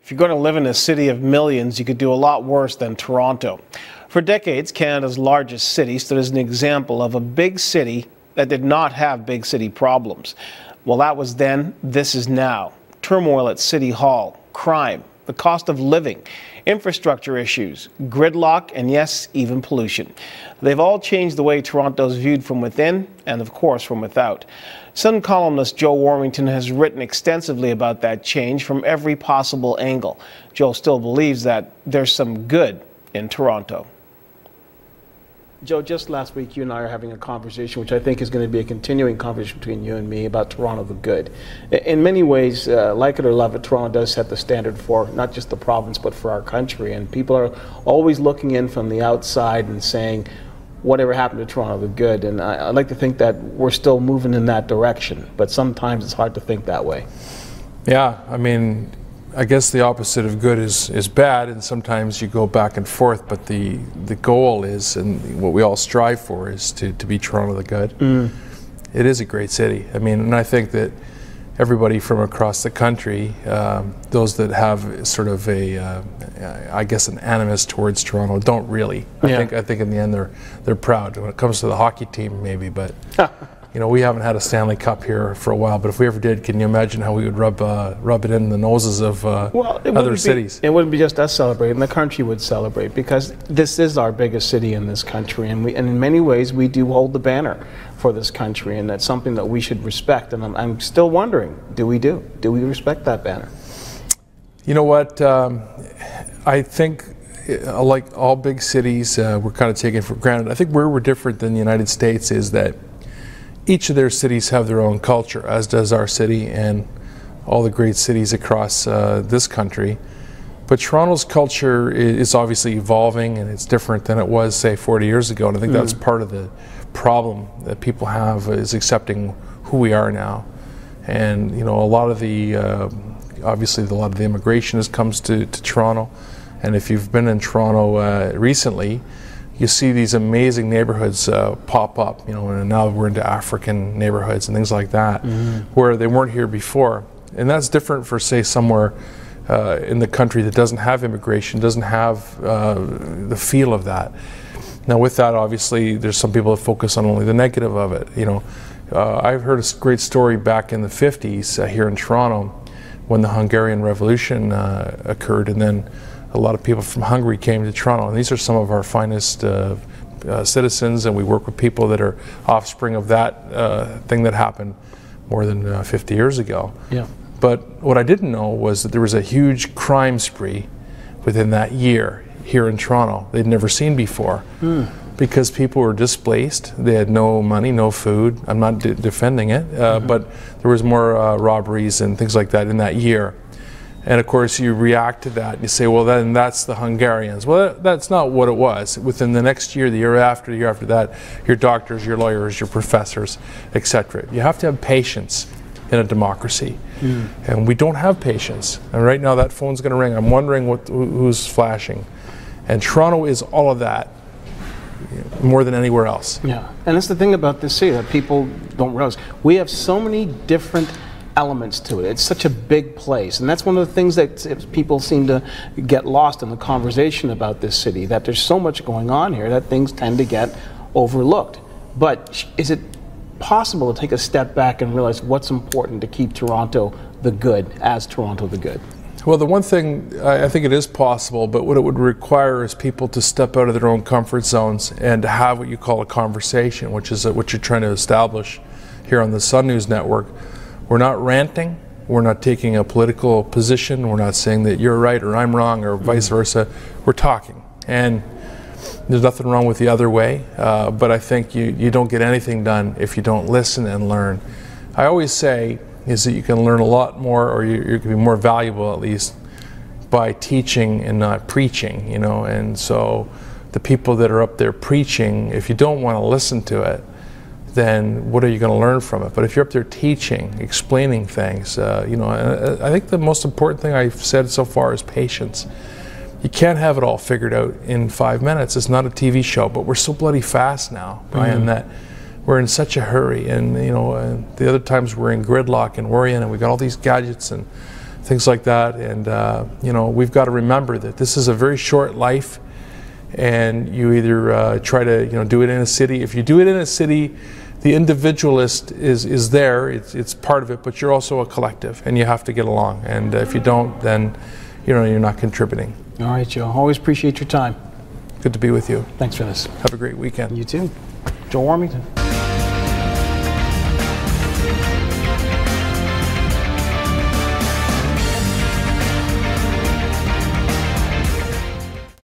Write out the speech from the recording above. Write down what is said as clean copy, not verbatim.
If you're going to live in a city of millions, you could do a lot worse than Toronto. For decades, Canada's largest city stood as an example of a big city that did not have big city problems. Well, that was then, this is now. Turmoil at City Hall, crime, the cost of living, infrastructure issues, gridlock, and yes, even pollution. They've all changed the way Toronto's viewed from within and, of course, from without. Sun columnist Joe Warmington has written extensively about that change from every possible angle. Joe still believes that there's some good in Toronto. Joe, just last week you and I are having a conversation, which I think is going to be a continuing conversation between you and me about Toronto the good. In many ways, like it or love it, Toronto does set the standard for not just the province but for our country, and people are always looking in from the outside and saying, whatever happened to Toronto the good? And I like to think that we're still moving in that direction, but sometimes it's hard to think that way. Yeah, I mean, I guess the opposite of good is bad, and sometimes you go back and forth, but the goal is, and what we all strive for, is to be Toronto the good. It is a great city. I mean, and I think that everybody from across the country, those that have sort of a, I guess, an animus towards Toronto, don't really. I think in the end they're proud. When it comes to the hockey team, maybe, but you know, we haven't had a Stanley Cup here for a while. But if we ever did, can you imagine how we would rub it in the noses of other cities? It wouldn't be just us celebrating; the country would celebrate, because this is our biggest city in this country, and in many ways we do hold the banner for this country, and that's something that we should respect. And I'm still wondering, do we respect that banner? You know what? I think, like all big cities, we're kind of taken for granted. I think where we're different than the United States is that each of their cities have their own culture, as does our city and all the great cities across this country. But Toronto's culture is obviously evolving, and it's different than it was, say, 40 years ago. And I think that's part of the problem that people have, is accepting who we are now. And you know, a lot of the obviously a lot of the immigration comes to Toronto. And if you've been in Toronto recently, you see these amazing neighborhoods pop up, you know, and now we're into African neighborhoods and things like that, where they weren't here before. And that's different for, say, somewhere in the country that doesn't have immigration, doesn't have the feel of that. Now with that, obviously, there's some people that focus on only the negative of it. You know, I've heard a great story back in the 50s here in Toronto when the Hungarian Revolution occurred, and then a lot of people from Hungary came to Toronto, and these are some of our finest citizens, and we work with people that are offspring of that thing that happened more than 50 years ago. Yeah. But what I didn't know was that there was a huge crime spree within that year here in Toronto they'd never seen before, because people were displaced, they had no money, no food. I'm not defending it, but there was more robberies and things like that in that year. And of course you react to that and you say, well, then that's the Hungarians. Well, that's not what it was. Within the next year, the year after that, your doctors, your lawyers, your professors, etc. You have to have patience in a democracy. And we don't have patience. And right now that phone's going to ring. I'm wondering who's flashing. And Toronto is all of that, more than anywhere else. Yeah, and that's the thing about this city that people don't realize. We have so many different elements to it. It's such a big place, and that's one of the things that people seem to get lost in the conversation about this city, that there's so much going on here that things tend to get overlooked. But is it possible to take a step back and realize what's important to keep Toronto the good as Toronto the good? Well, the one thing, I think it is possible, but what it would require is people to step out of their own comfort zones and to have what you call a conversation, which is what you're trying to establish here on the Sun News Network. We're not ranting, we're not taking a political position, we're not saying that you're right or I'm wrong or vice versa. We're talking, and there's nothing wrong with the other way, but I think you don't get anything done if you don't listen and learn. I always say is that you can learn a lot more, or you can be more valuable at least, by teaching and not preaching, you know. And so the people that are up there preaching, if you don't want to listen to it, then what are you going to learn from it? But if you're up there teaching, explaining things, you know, I think the most important thing I've said so far is patience. You can't have it all figured out in 5 minutes. It's not a TV show, but we're so bloody fast now, Brian, that we're in such a hurry. And you know, the other times we're in gridlock and worrying, and we got all these gadgets and things like that. And you know, we've got to remember that this is a very short life, and you either try to, you know, do it in a city. If you do it in a city, the individualist is there, it's part of it, but you're also a collective, and you have to get along. And if you don't, then, you know, you're not contributing. All right, Joe. Always appreciate your time. Good to be with you. Thanks for this. Have a great weekend. You too. Joe Warmington.